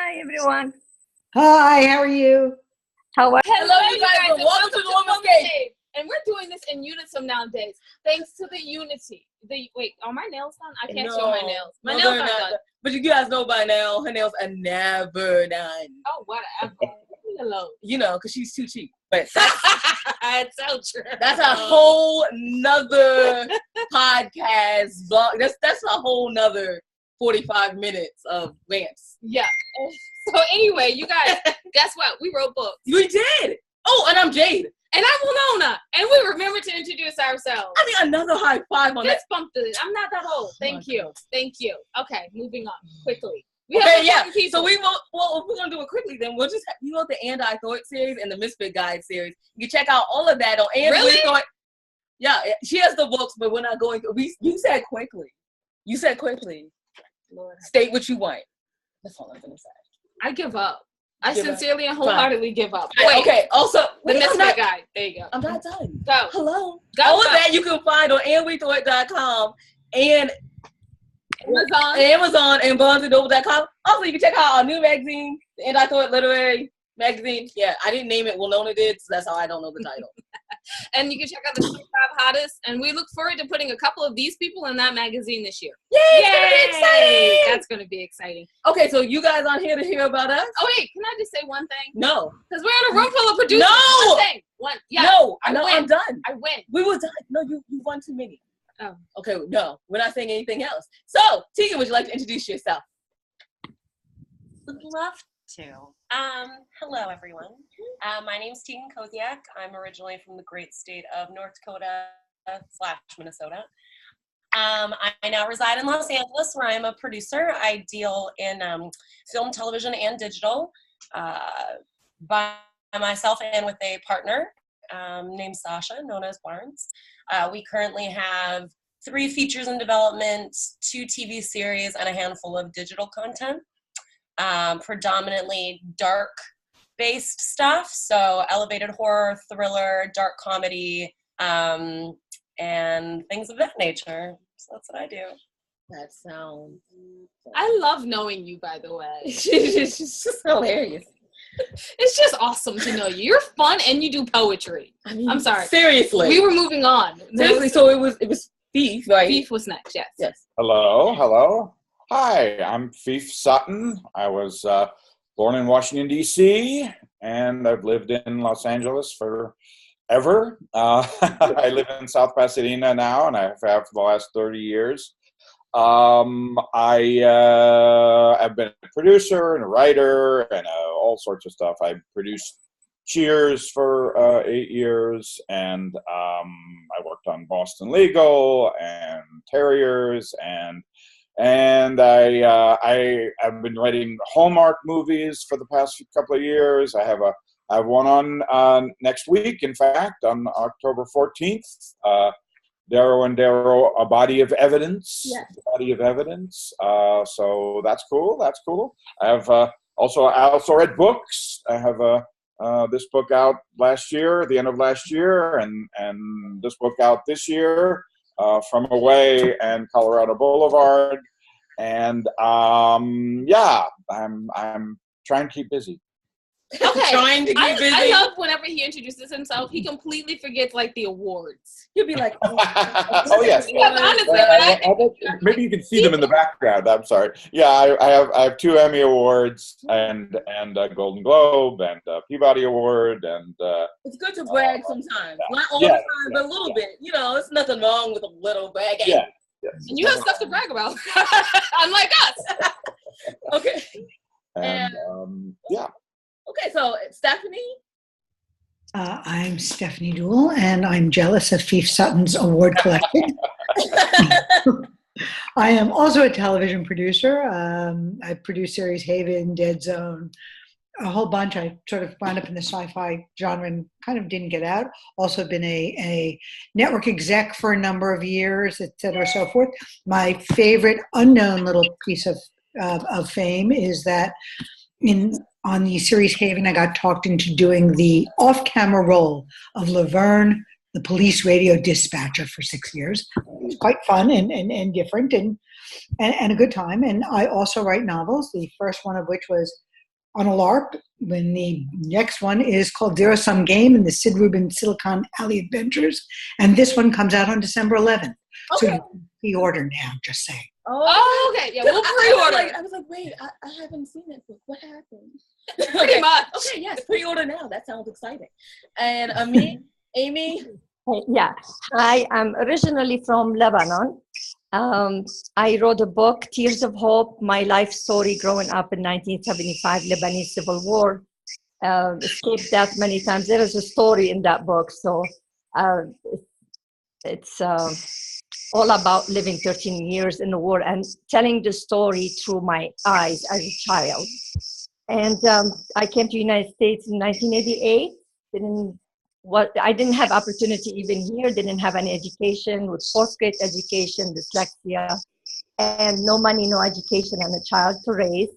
Hi, everyone. Hi, how are you? How are Hello, you guys, and welcome to the Woman's Game. And we're doing this in unison nowadays, thanks to the unity. Wait, are my nails done? I can't show my nails. My nails are done. But you guys know by now, her nails are never done. Oh, whatever. Leave me alone. You know, because she's too cheap. But that's, it's so true. that's a whole nother podcast blog. That's a whole nother 45 minutes of rants. Yeah. So anyway, you guys, guess what? We wrote books. We did. Oh, and I'm Jade. And I'm Winona. And we remember to introduce ourselves. I mean, another high five on Just bumped it. I'm not that old. Thank you. God. Thank you. Okay, moving on quickly. So we will. Well, if we're gonna do it quickly, then we'll just the And I Thought series and the Misfit Guide series. You can check out all of that on And Really? Thought. Yeah, she has the books, but we're not going through. You said quickly. You said quickly. Lord. State what you want. That's all I'm gonna say. I give up. I Give sincerely and wholeheartedly give up. Wait, okay. Also, The I'm Misfit not, Guide. There you go. I'm not done. Go. Hello. Go, all go. of that you can find on andwethought.com and Amazon and BarnesandNoble.com. Also, you can check out our new magazine, the And I Thought Literary Magazine. Yeah, I didn't name it. Winona did, so that's how I don't know the title. And you can check out the 25 hottest. And we look forward to putting a couple of these people in that magazine this year. Yay! It's gonna be exciting. That's going to be exciting. Okay, so you guys aren't here to hear about us? Oh, wait. Can I just say one thing? No. Because we're in a room full of producers. No! One thing. Yeah. No, I win. I'm done. I win. We were done. No, you won too many. Oh. Okay, no, we're not saying anything else. So, Tegan, would you like to introduce yourself? Would love to. Hello, everyone. My name's Tegan Koziak. I'm originally from the great state of North Dakota / Minnesota. I now reside in Los Angeles, where I'm a producer. I deal in film, television, and digital by myself and with a partner named Sasha, known as Barnes. We currently have 3 features in development, 2 TV series, and a handful of digital content. Predominantly dark-based stuff, so elevated horror, thriller, dark comedy, and things of that nature. So that's what I do. That sounds... I love knowing you, by the way. It's just hilarious. It's just awesome to know you. You're fun and you do poetry. I mean, I'm sorry. Seriously. We were moving on. Seriously, so it was Thief, right? Beef was next, yes. Yes. Hello. Hi, I'm Fief Sutton. I was born in Washington, D.C., and I've lived in Los Angeles forever. I live in South Pasadena now, and I have for the last 30 years. I have been a producer and a writer and all sorts of stuff. I produced Cheers for 8 years, and I worked on Boston Legal and Terriers, and I have been writing Hallmark movies for the past couple of years. I have one on next week, in fact, on October 14th. Darrow and Darrow, A Body of Evidence. Yes. A Body of Evidence. So that's cool. I have I also read books. I have this book out last year, at the end of last year, and this book out this year, From Away and Colorado Boulevard. And I'm trying to keep busy. Okay. Trying to keep busy. I love whenever he introduces himself, he completely forgets like the awards. You'll be like, Oh yes. Because honestly, Maybe you can see them in the background. I'm sorry. Yeah, I have 2 Emmy Awards and a Golden Globe and a Peabody Award and. it's good to brag sometimes. Not all yeah, the time, but a little bit. You know, it's nothing wrong with a little bragging. Yeah. Yes. and you have stuff to brag about. Unlike us. Okay. And yeah. Okay, so Stephanie. I'm Stephanie Duell, and I'm jealous of Fief Sutton's award collection. I am also a television producer. I produced series Haven, Dead Zone, a whole bunch. I sort of wound up in the sci-fi genre and kind of didn't get out. Also been a network exec for a number of years, et cetera, so forth. My favorite unknown little piece of fame is that on the series Haven, I got talked into doing the off-camera role of Laverne, the police radio dispatcher, for 6 years. It was quite fun and different and a good time. And I also write novels, the first one of which was on a lark. When the next one is called Zero Sum Game in the Sid Rubin Silicon Alley Adventures, and this one comes out on December 11th. So Okay. you can pre-order now. Just saying. Oh, okay. Yeah, we'll pre-order. I was like, wait, I haven't seen that book. What happened? Pretty much. Okay, yes, pre-order now. That sounds exciting. And Amy? Yeah, I am originally from Lebanon. I wrote a book, Tears of Hope, my life story growing up in 1975 Lebanese Civil War. Escaped death many times. There is a story in that book. So it's all about living 13 years in the war and telling the story through my eyes as a child. And I came to the United States in 1988. I didn't have opportunity even here, didn't have any education, with fourth grade education, dyslexia, and no money, no education, and a child to raise.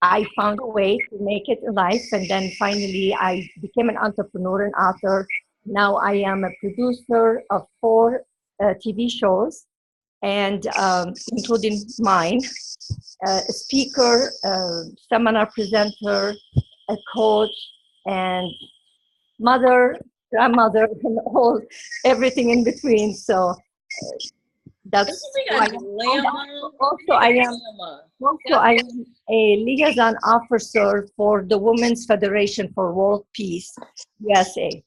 I found a way to make it in life, and then finally I became an entrepreneur and author. Now I am a producer of 4 TV shows, and including mine, a speaker, seminar presenter, a coach, and mother, grandmother, and everything in between. So that's why I am a liaison officer for the Women's Federation for World Peace, USA.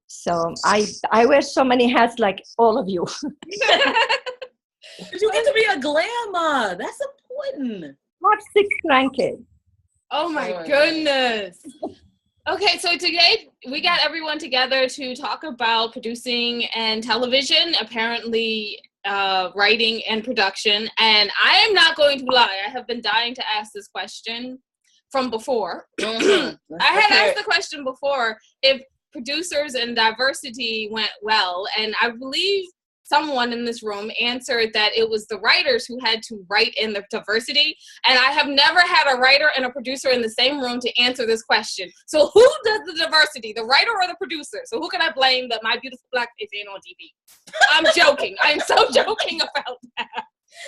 So I wear so many hats like all of you. But you get to be a grandma. That's important. I have 6 grandkids. Oh my goodness. Okay, so today we got everyone together to talk about producing and television, apparently writing and production. And I am not going to lie, I have been dying to ask this question from before. I had asked the question before if producers and diversity went well, and I believe someone in this room answered that it was the writers who had to write in the diversity. And I have never had a writer and a producer in the same room to answer this question. So who does the diversity, the writer or the producer? So who can I blame that my beautiful black face ain't on TV? I'm joking. I'm so joking about that.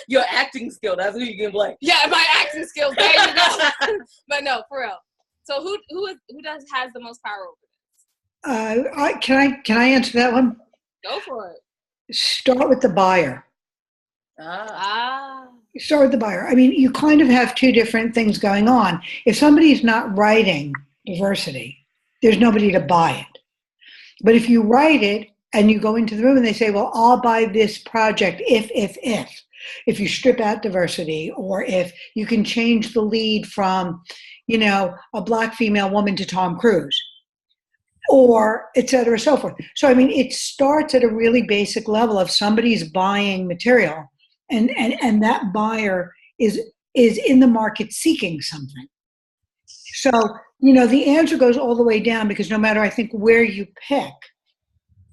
Your acting skill, that's who you can blame. Yeah, my acting skills. There you go. But no, for real. So who has the most power over this? Can I answer that one? Go for it. Start with the buyer. Start with the buyer. I mean, you kind of have 2 different things going on. If somebody's not writing diversity, there's nobody to buy it. But if you write it and you go into the room and they say, well, I'll buy this project if you strip out diversity, or if you can change the lead from, a black female woman to Tom Cruise, or et cetera, so forth. So, I mean, it starts at a really basic level of somebody's buying material, and that buyer is in the market seeking something. So, the answer goes all the way down, because no matter, I think, where you pick,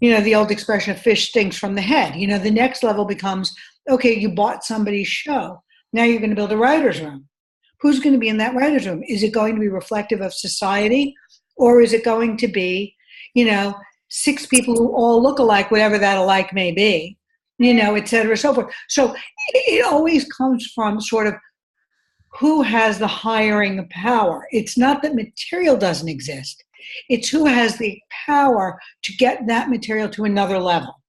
the old expression of fish stinks from the head. The next level becomes, okay, you bought somebody's show. Now you're going to build a writer's room. Who's going to be in that writer's room? Is it going to be reflective of society? Or is it going to be, 6 people who all look alike, whatever that alike may be, et cetera, so forth. So it always comes from sort of who has the hiring power. It's not that material doesn't exist. It's who has the power to get that material to another level.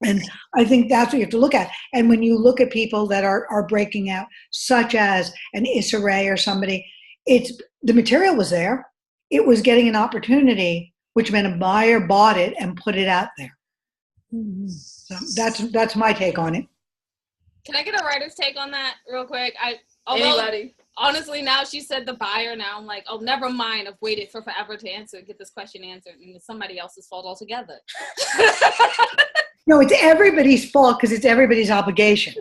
And I think that's what you have to look at. And when you look at people that are breaking out, such as an Issa Rae or somebody, it's the material was there. It was getting an opportunity, which meant a buyer bought it and put it out there. Mm-hmm. So that's my take on it. Can I get a writer's take on that real quick? Anybody? Honestly, now she said the buyer. Now I'm like, oh, never mind. I've waited for forever to get this question answered, and it's somebody else's fault altogether. No, it's everybody's fault because it's everybody's obligation.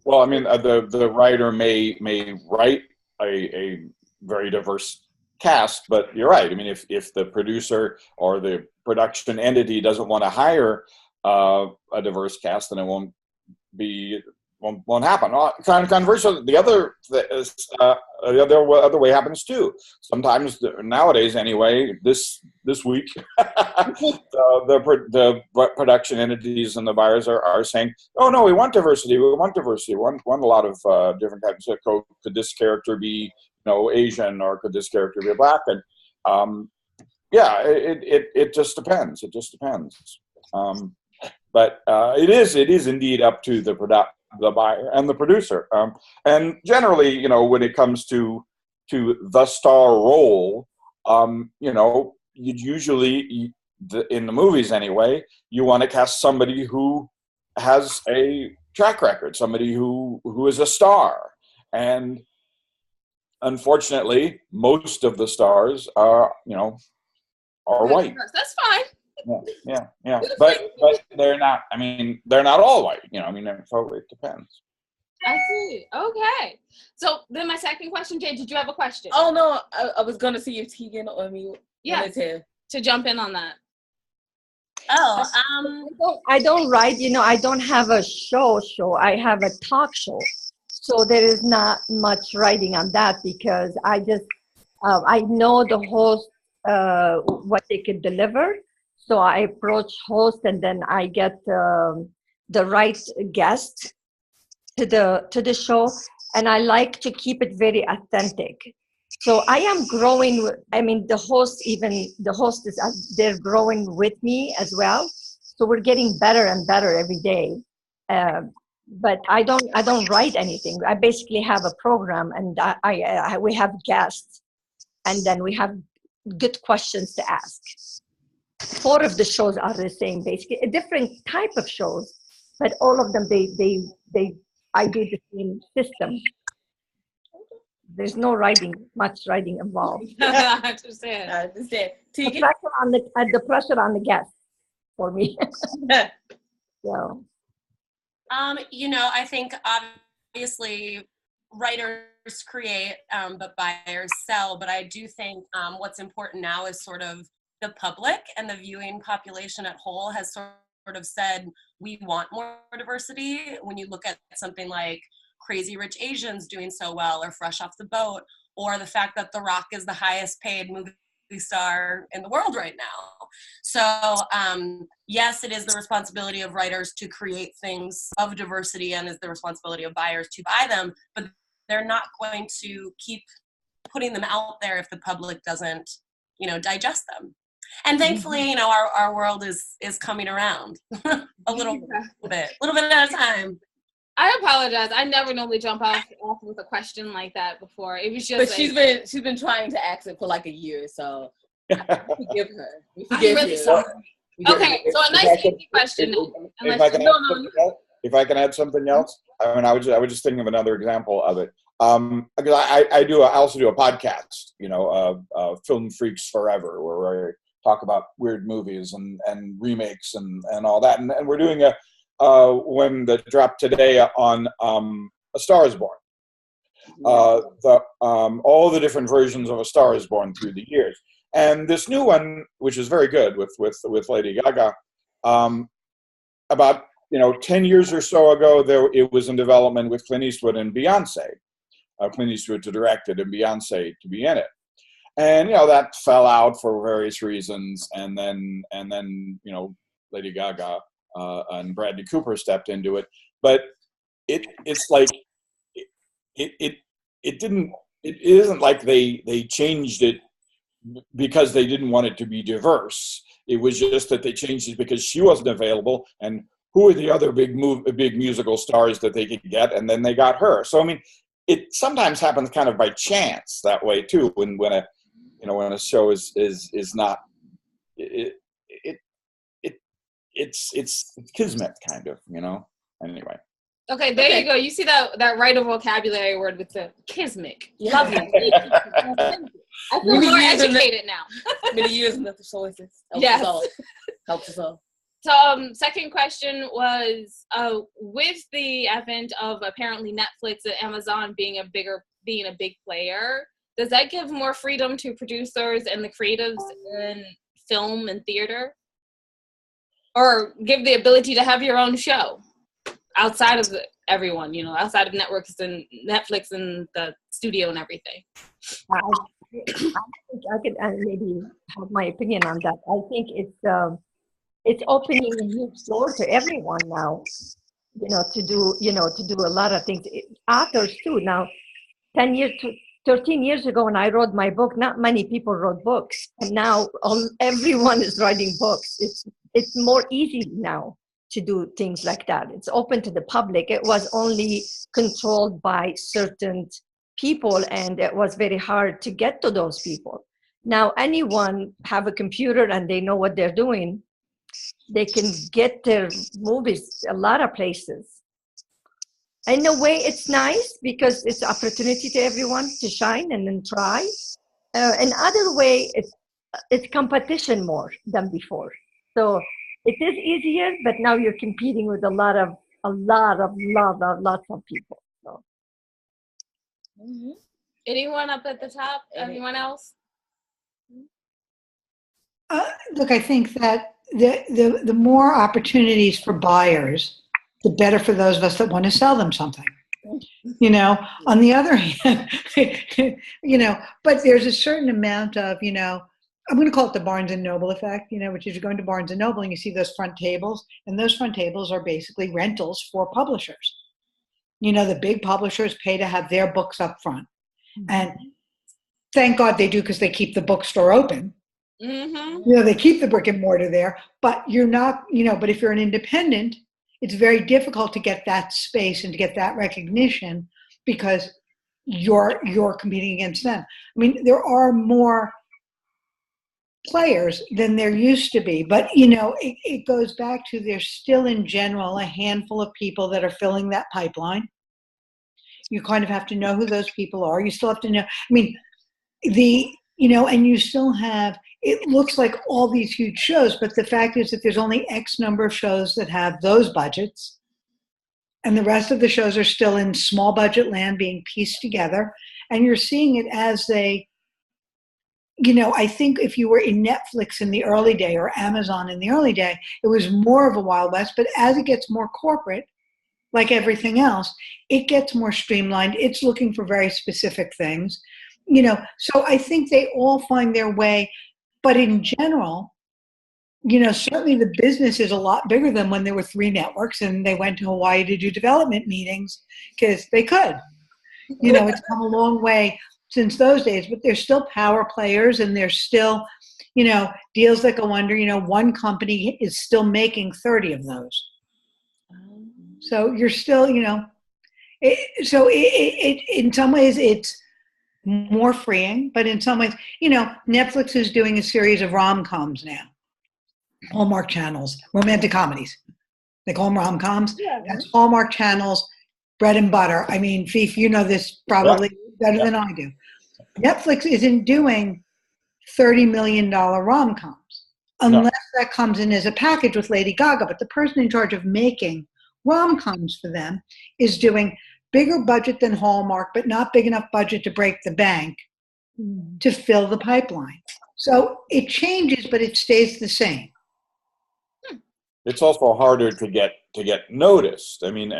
Well, I mean, the writer may write a very diverse cast, but you're right. I mean, if the producer or the production entity doesn't want to hire a diverse cast, then it won't be won't happen. Conversely, the other way happens too. Sometimes nowadays, anyway, this week, the production entities and the buyers are saying, "Oh no, we want diversity. We want diversity. We want a lot of different types of code. Could this character be, Asian, or could this character be black?" And yeah, it just depends. It just depends. But it is indeed up to the buyer and the producer. And generally, when it comes to the star role, you usually, in the movies anyway, you want to cast somebody who has a track record, somebody who is a star. And unfortunately, most of the stars are white. That's fine. Yeah. But they're not. I mean, they're not all white. So it depends. I see. Okay. So then my second question, Jay, did you have a question? Oh no, I was gonna see if Tegan or me wanted to jump in on that. Oh, I don't write. I don't have a show. I have a talk show. So there is not much writing on that because I just I know the host what they could deliver. So I approach host and then I get the right guest to the show, and I like to keep it very authentic. So I am growing. The host is they're growing with me as well. So we're getting better and better every day. But I don't write anything. I basically have a program, and we have guests, and then we have good questions to ask. 4 of the shows are the same, basically a different type of shows, but all of them I do the same system. There's no much writing involved. I understand. The pressure on the guests for me. So. I think obviously writers create, but buyers sell. But I do think what's important now is sort of the public and the viewing population at whole has sort of said, we want more diversity. When you look at something like Crazy Rich Asians doing so well, or Fresh Off the Boat, or the fact that The Rock is the highest paid movie star in the world right now. So yes, it is the responsibility of writers to create things of diversity, and is the responsibility of buyers to buy them, but they're not going to keep putting them out there if the public doesn't, digest them. And thankfully, our world is coming around a little bit at a time. I apologize. I never normally jump off with a question like that before. It was just. But she's been trying to ask it for like a year, so we forgive her. We I'm forgive really you. sorry. Okay, so a nice easy question. If I can add something else, I was just thinking of another example of it. Because I also do a podcast, Film Freaks Forever, where I talk about weird movies and remakes and all that, and we're doing one that dropped today on A Star Is Born. All the different versions of A Star Is Born through the years, and this new one, which is very good with Lady Gaga, about 10 years or so ago, it was in development with Clint Eastwood and Beyonce. Clint Eastwood to direct it and Beyonce to be in it, and that fell out for various reasons, and then Lady Gaga and Bradley Cooper stepped into it, but it's like it isn't like they changed it because they didn't want it to be diverse. It was just that they changed it because she wasn't available, and who are the other big musical stars that they could get, and then they got her. So it sometimes happens kind of by chance that way too, when a show is not it's kismet kind of, anyway. Okay, there you go. You see that writer vocabulary word with the kismet. Yeah. Lovely. I feel more educated now. Many years in the sources. Yes. Helps us all. So, second question was, with the advent of apparently Netflix and Amazon being a big player, does that give more freedom to producers and the creatives in film and theater? Or give the ability to have your own show outside of everyone, outside of networks and Netflix and the studio and everything? I think I could maybe have my opinion on that. I think it's opening a huge door to everyone now, to do a lot of things. Authors too. Now, 13 years ago when I wrote my book, not many people wrote books. And now everyone is writing books. It's more easy now to do things like that. It's open to the public. It was only controlled by certain people, and it was very hard to get to those people. Now anyone have a computer and they know what they're doing. They can get their movies a lot of places. In a way, it's nice because it's opportunity to everyone to shine and then try. Another way, it's competition more than before. So it is easier, but now you're competing with lots of people. So. Mm-hmm. Anyone up at the top? Anyone else? Look, I think that the more opportunities for buyers, the better for those of us that want to sell them something. On the other hand, but there's a certain amount of, I'm going to call it the Barnes and Noble effect, which is you're going to Barnes and Noble and you see those front tables, and those front tables are basically rentals for publishers. The big publishers pay to have their books up front. And thank God they do, because they keep the bookstore open. Mm-hmm. They keep the brick and mortar there, but you're not, but if you're an independent, it's very difficult to get that space and to get that recognition because you're competing against them. I mean, there are more players than there used to be, but it goes back to there's still in general a handful of people that are filling that pipeline. You kind of have to know who those people are. You still have to know, and you still have, it looks like all these huge shows, but the fact is that there's only X number of shows that have those budgets, and the rest of the shows are still in small budget land being pieced together. And you're seeing it as I think if you were in Netflix in the early day or Amazon in the early day, it was more of a Wild West, but as it gets more corporate, like everything else, it gets more streamlined. It's looking for very specific things, so I think they all find their way. But in general, certainly the business is a lot bigger than when there were 3 networks and they went to Hawaii to do development meetings because they could. It's come a long way since those days, but there's still power players and there's still, deals that go under, one company is still making 30 of those. So you're still, in some ways it's more freeing, but in some ways, Netflix is doing a series of rom-coms now. Hallmark channels, romantic comedies. They call them rom-coms. Yeah. That's Hallmark channels, bread and butter. I mean, Fifi, you know this probably better than I do. Netflix isn't doing $30 million rom-coms unless that comes in as a package with Lady Gaga. But the person in charge of making rom-coms for them is doing bigger budget than Hallmark, but not big enough budget to break the bank to fill the pipeline. So it changes, but it stays the same. It's also harder to get noticed. I mean,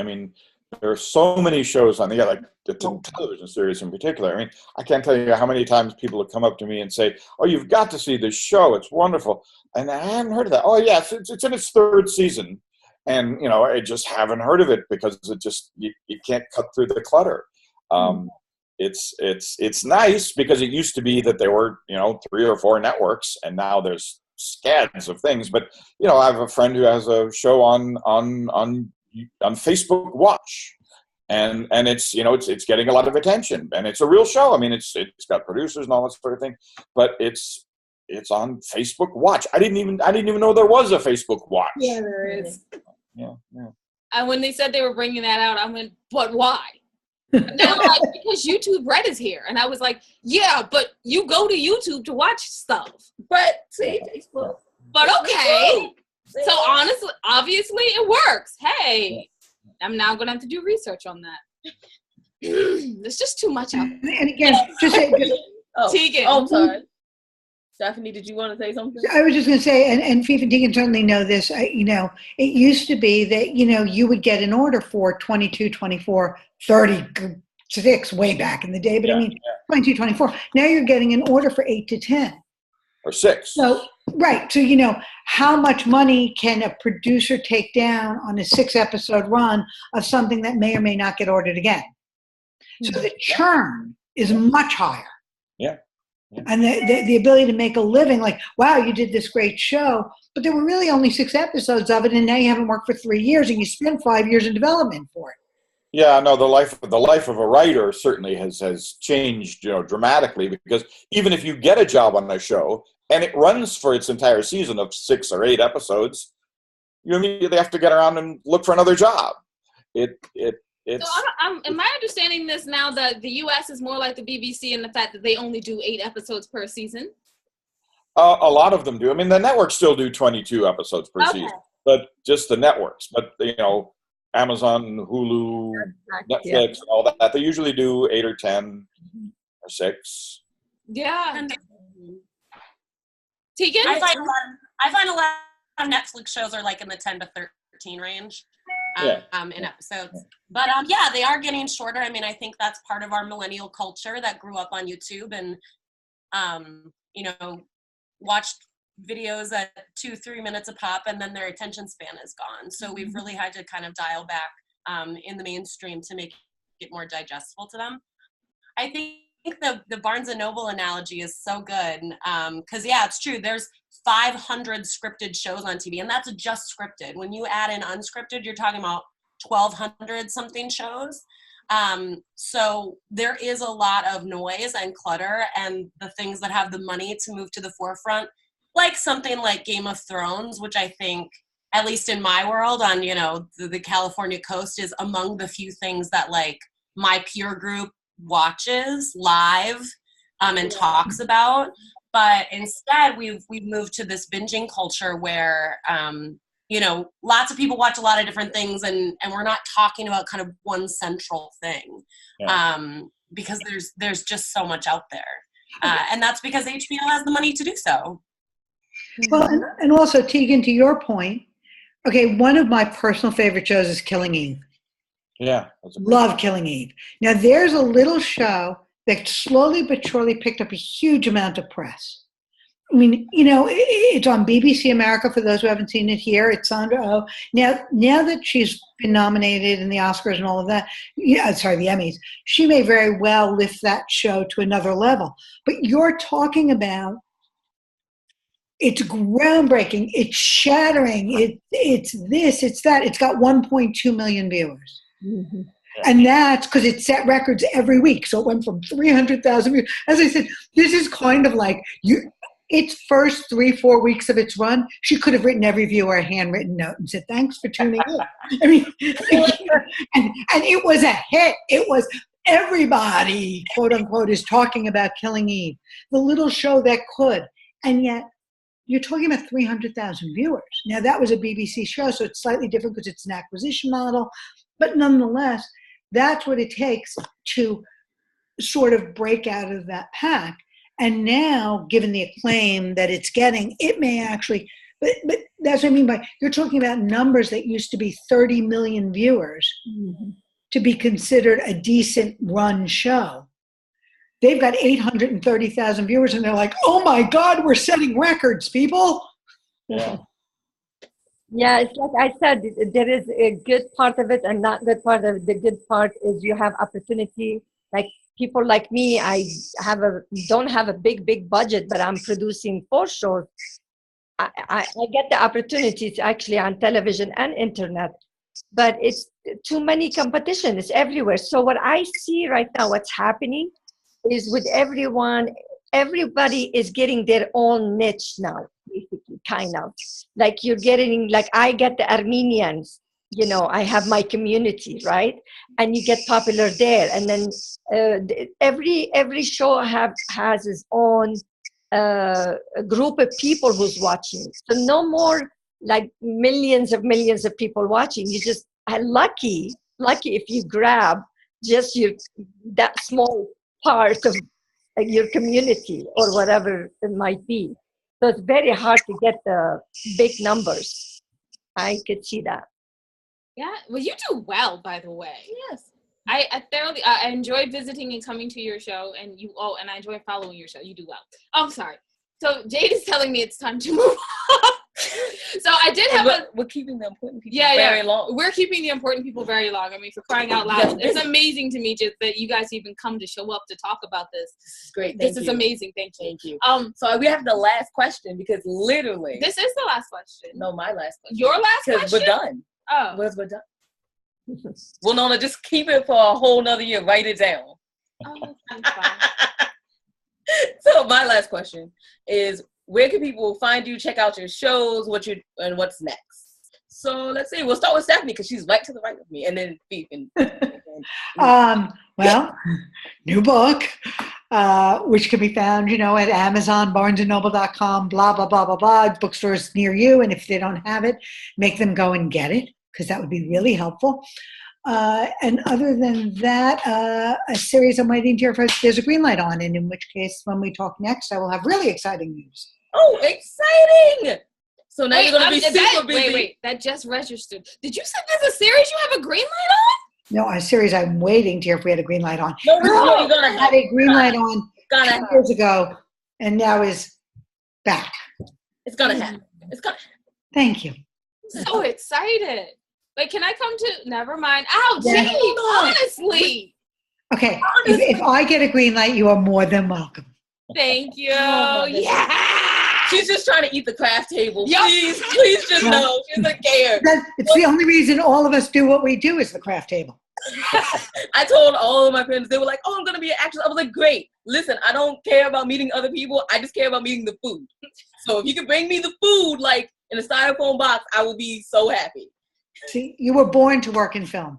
there are so many shows on the television series in particular. I mean, I can't tell you how many times people have come up to me and say, "Oh, you've got to see this show. It's wonderful." And I haven't heard of that. Oh, yes, it's in its 3rd season. And, I just haven't heard of it because it just, you can't cut through the clutter. It's nice because it used to be that there were, 3 or 4 networks, and now there's scads of things. But, I have a friend who has a show on Facebook Watch, and it's, it's getting a lot of attention, and it's a real show. I mean, it's got producers and all that sort of thing, but it's on Facebook Watch. I didn't even know there was a Facebook Watch. Yeah, there is. Yeah. And when they said they were bringing that out, I went, but why? And they're like, because YouTube Red is here. And I was like, yeah, but you go to YouTube to watch stuff. But see, Facebook. But okay. So honestly, obviously it works. Hey, I'm now going to have to do research on that. There's just too much out there. And again, just say, Tegan. Oh, sorry. Stephanie, did you want to say something? I was just going to say, and Fifa and Deacon certainly know this, it used to be that, you would get an order for 22, 24, 36 way back in the day, but 22, 24. Now you're getting an order for 8 to 10. Or 6. So, right. So, how much money can a producer take down on a 6-episode run of something that may or may not get ordered again? So the churn is much higher. Yeah. And the ability to make a living, like, wow, you did this great show, but there were really only 6 episodes of it, and now you haven't worked for 3 years, and you spent 5 years in development for it. Yeah, no, the life of a writer certainly has changed, dramatically, because even if you get a job on a show and it runs for its entire season of 6 or 8 episodes, you immediately have to get around and look for another job. It's. So am I understanding this now that the U.S. is more like the BBC in the fact that they only do 8 episodes per season? A lot of them do. I mean, the networks still do 22 episodes per season, but just the networks. But Amazon, Hulu, Netflix, and all that, they usually do 8 or 10 or 6. Yeah. Tegan? I find a lot of Netflix shows are like in the 10 to 13 range in episodes. But they are getting shorter. I mean, I think that's part of our millennial culture that grew up on YouTube and, watched videos at 2-3 minutes a pop, and then their attention span is gone. So we've really had to kind of dial back in the mainstream to make it more digestible to them. I think the Barnes and Noble analogy is so good because it's true. There's 500 scripted shows on TV, and that's just scripted. When you add in unscripted, you're talking about 1,200 something shows. So there is a lot of noise and clutter, and the things that have the money to move to the forefront, like something like Game of Thrones, which I think, at least in my world on, the California coast, is among the few things that like my peer group watches live and talks about. But instead we've moved to this binging culture where lots of people watch a lot of different things, and we're not talking about kind of one central thing because there's just so much out there, and that's because HBO has the money to do so. Well, and also, Tegan, to your point, one of my personal favorite shows is Killing Eve. Yeah. Love Killing Eve. Now, there's a little show that slowly but surely picked up a huge amount of press. I mean, it's on BBC America for those who haven't seen it here. It's Sandra Oh. Now that she's been nominated in the Oscars and all of that, the Emmys, she may very well lift that show to another level. But you're talking about, it's groundbreaking, it's shattering, it's this, it's that. It's got 1.2 million viewers. Mm-hmm. And that's because it set records every week. So it went from 300,000 views. As I said, this is kind of like its first 3-4 weeks of its run, she could have written every viewer a handwritten note and said, thanks for tuning in. I mean, and it was a hit. It was everybody, quote unquote, is talking about Killing Eve, the little show that could. And yet, you're talking about 300,000 viewers. Now, that was a BBC show, so it's slightly different because it's an acquisition model. But nonetheless, that's what it takes to sort of break out of that pack. And now, given the acclaim that it's getting, it may actually, but that's what I mean by, you're talking about numbers that used to be 30 million viewers to be considered a decent run show. They've got 830,000 viewers, and they're like, oh my God, we're setting records, people. Yeah. Yeah, it's like I said, there is a good part of it and not good part of it. The good part is you have opportunity. Like people like me, I don't have a big budget, but I'm producing 4 shows. I get the opportunities actually on television and internet, but it's too many competition. It's everywhere. So what I see right now, what's happening is with everybody is getting their own niche now, basically, kind of. Like you're getting, like I get the Armenians, I have my community, right? And you get popular there. And then every show has its own group of people who's watching. So no more like millions of people watching. You just are lucky if you grab just that small part of your community or whatever it might be. So it's very hard to get the big numbers. I could see that. Yeah, well, you do well, by the way. Yes. I thoroughly, I enjoyed visiting and coming to your show, and and I enjoy following your show. You do well. Oh, I'm sorry. So Jade is telling me it's time to move on. So I did have we're keeping the important people very long. We're keeping the important people very long. I mean, for crying out loud. It's amazing to me just that you guys even come to show up to talk about this. This is great. This is amazing. Thank you. Thank you. So we have the last question because literally. This is the last question. No, my last question. Your last question? Because we're done. Oh. We're done. Well, Nona, just keep it for a whole nother year. Write it down. Oh, that's fine. So my last question is, where can people find you, check out your shows, and what's next? So let's see. We'll start with Stephanie because she's right to the right of me, and then Beef. Well, new book, which can be found, at Amazon, BarnesandNoble.com, blah, blah, blah, blah, blah, bookstores near you. And if they don't have it, make them go and get it, because that would be really helpful. And other than that, a series I'm waiting to hear if there's a green light on, and in which case, when we talk next, I will have really exciting news. Oh, exciting! So now you're going to be super busy. Wait, that just registered. Did you say there's a series you have a green light on? No, a series I'm waiting to hear if we had a green light on. No, you're going to had a green light on 2 years ago, and now is back. It's going to happen. It's going to. Thank you. So excited. Wait, can I come to? Never mind. Ow, Yeah. gee, honestly. Okay, if I get a green light, you are more than welcome. Thank you. Oh, Yeah. She's just trying to eat the craft table. Yep. Please just know. She doesn't care. It's the only reason all of us do what we do is the craft table. I told all of my friends, they were like, oh, I'm going to be an actress. I was like, great. Listen, I don't care about meeting other people. I just care about meeting the food. So if you can bring me the food, like in a styrofoam box, I will be so happy. See, you were born to work in film.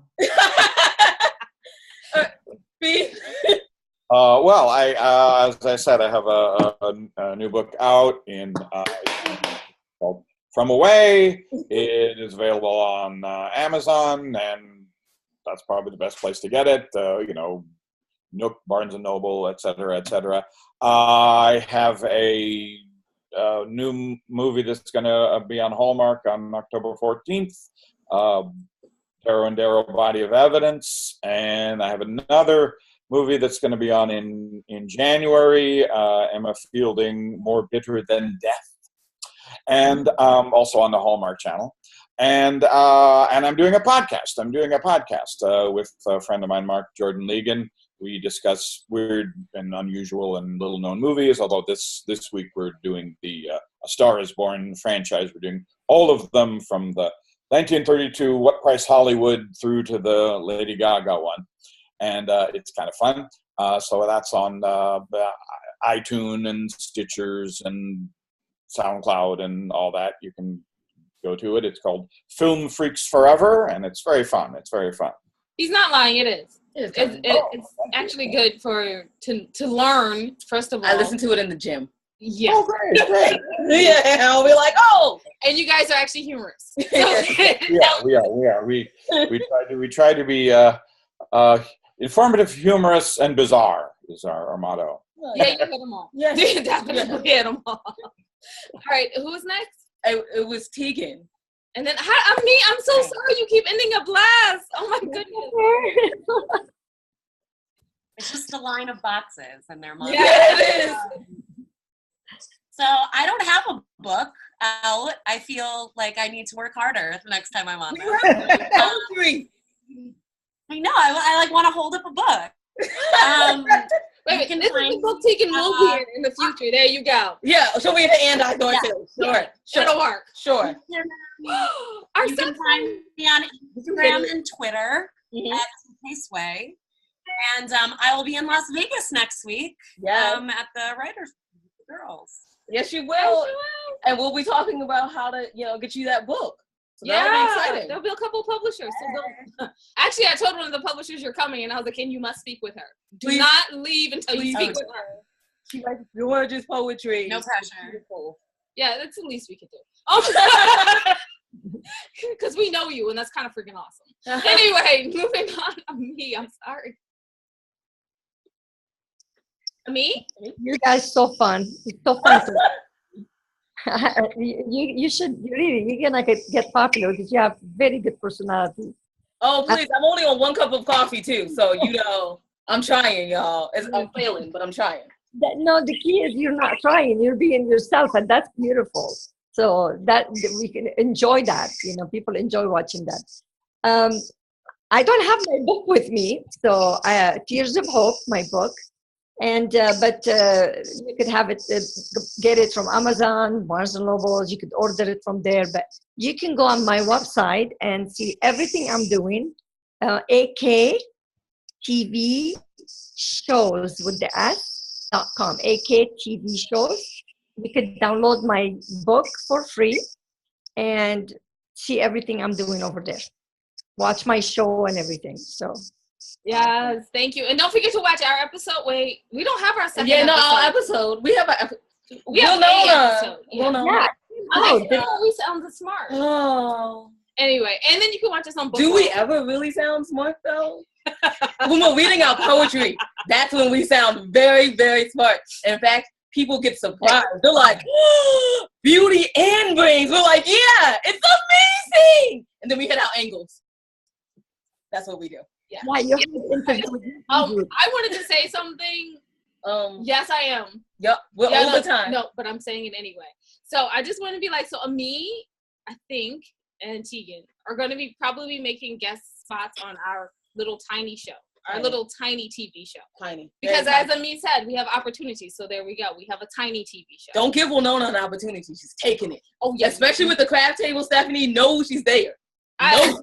Well, as I said, I have a new book out called From Away. It is available on Amazon, and that's probably the best place to get it. Nook, Barnes and Noble, et cetera, et cetera. I have a new movie that's going to be on Hallmark on October 14th. Darrow and Darrow, Body of Evidence, and I have another movie that's going to be on in January, Emma Fielding, More Bitter Than Death, and also on the Hallmark Channel. And I'm doing a podcast. With a friend of mine, Mark Jordan Legan. We discuss weird and unusual and little-known movies, although this week we're doing the A Star Is Born franchise. We're doing all of them from the 1932 What Price Hollywood through to the Lady Gaga one. And it's kind of fun. So that's on iTunes and Stitchers and SoundCloud and all that. You can go to it. It's called Film Freaks Forever, and it's very fun. He's not lying. It is. It's actually good to learn, first of all. I listen to it in the gym. Yeah. Oh, great. Yeah, I'll be like, oh. And you guys are actually humorous. So, We are. We try to be informative, humorous, and bizarre is our motto. Yeah, you hit them all. Yes. You definitely hit them all. All right, who's next? It was Tegan. And then I'm so sorry you keep ending up last. Oh my goodness. It's just a line of boxes and they're mine. Yeah, it is. So I don't have a book out. I feel like I need to work harder the next time I'm on there. I know. I want to hold up a book. Wait, this is the book Tegan will be in the future. There you go. Yeah, she'll be at the end. I thought too. Sure. It'll work. Sure. You can find me on Instagram and Twitter at Sway. And I will be in Las Vegas next week at the Writers Girls. Yes, you will. And we'll be talking about how to, get you that book. So that'll be exciting. There'll be a couple publishers. So actually, I told one of the publishers you're coming, and I was like, you must speak with her. Do not leave until you speak with her. She writes gorgeous poetry. No pressure. Beautiful. Yeah, that's the least we could do. Because we know you, and that's kind of freaking awesome. Anyway, moving on. Me, I'm sorry. Me? You guys so fun. It's so fun. You should really, you're gonna get popular because you have very good personality. Oh, please. I'm only on 1 cup of coffee, too. So, I'm trying, y'all. I'm failing, but I'm trying. No, the key is you're not trying. You're being yourself, and that's beautiful. So that we can enjoy that. People enjoy watching that. I don't have my book with me, so Tears of Hope, my book. And but you could have it, get it from Amazon, Barnes and Noble. You could order it from there. But you can go on my website and see everything I'm doing. AK TV shows with the s.com. AK TV shows. You could download my book for free and see everything I'm doing over there. Watch my show and everything. So. Yes, thank you. And don't forget to watch our episode. Wait, we don't have our second our episode. We have a we have an episode. Yeah. I like we sounded smart. Oh. Anyway, and then you can watch us on book. Do we ever really sound smart though? When we're reading our poetry, that's when we sound very, very smart. In fact, people get surprised. They're like, oh, beauty and brains. We're like, yeah, it's amazing. And then we hit our angles. That's what we do. Yeah. You have an interview with I wanted to say something. Yes, I am. Yep, we're all the time. No, but I'm saying it anyway. So I just want to be like, so Ami, I think, and Tegan are going to be probably making guest spots on our little tiny show, our little tiny TV show. Tiny. Because as Ami said, we have opportunities. So there we go. We have a tiny TV show. Don't give Winona an opportunity. She's taking it. Oh, yeah. Especially with the craft table, Stephanie knows she's there. Is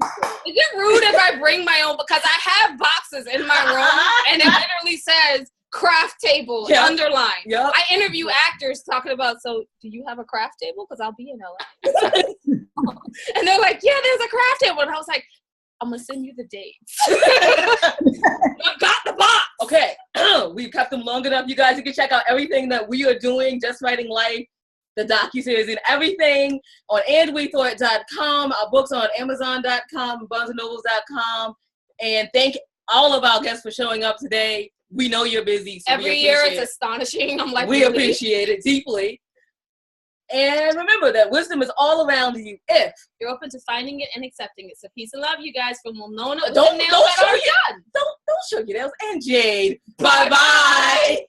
it rude if I bring my own? Because I have boxes in my room and it literally says craft table underlined. Yep. I interview actors talking about, so do you have a craft table? Because I'll be in LA. And they're like, yeah, there's a craft table. And I was like, I'm going to send you the dates. I got the box. Okay. We've kept them long enough. You guys, you can check out everything that we are doing, Just Writing Life, the docuseries and everything on andwethought.com. Our books are on amazon.com, barnesandnobles.com. And thank all of our guests for showing up today. We know you're busy. So every year it's astonishing. I'm like, we appreciate it deeply. And remember that wisdom is all around you if you're open to finding it and accepting it. So peace and love, you guys, from Winona. Don't show your nails and Jade. Bye-bye.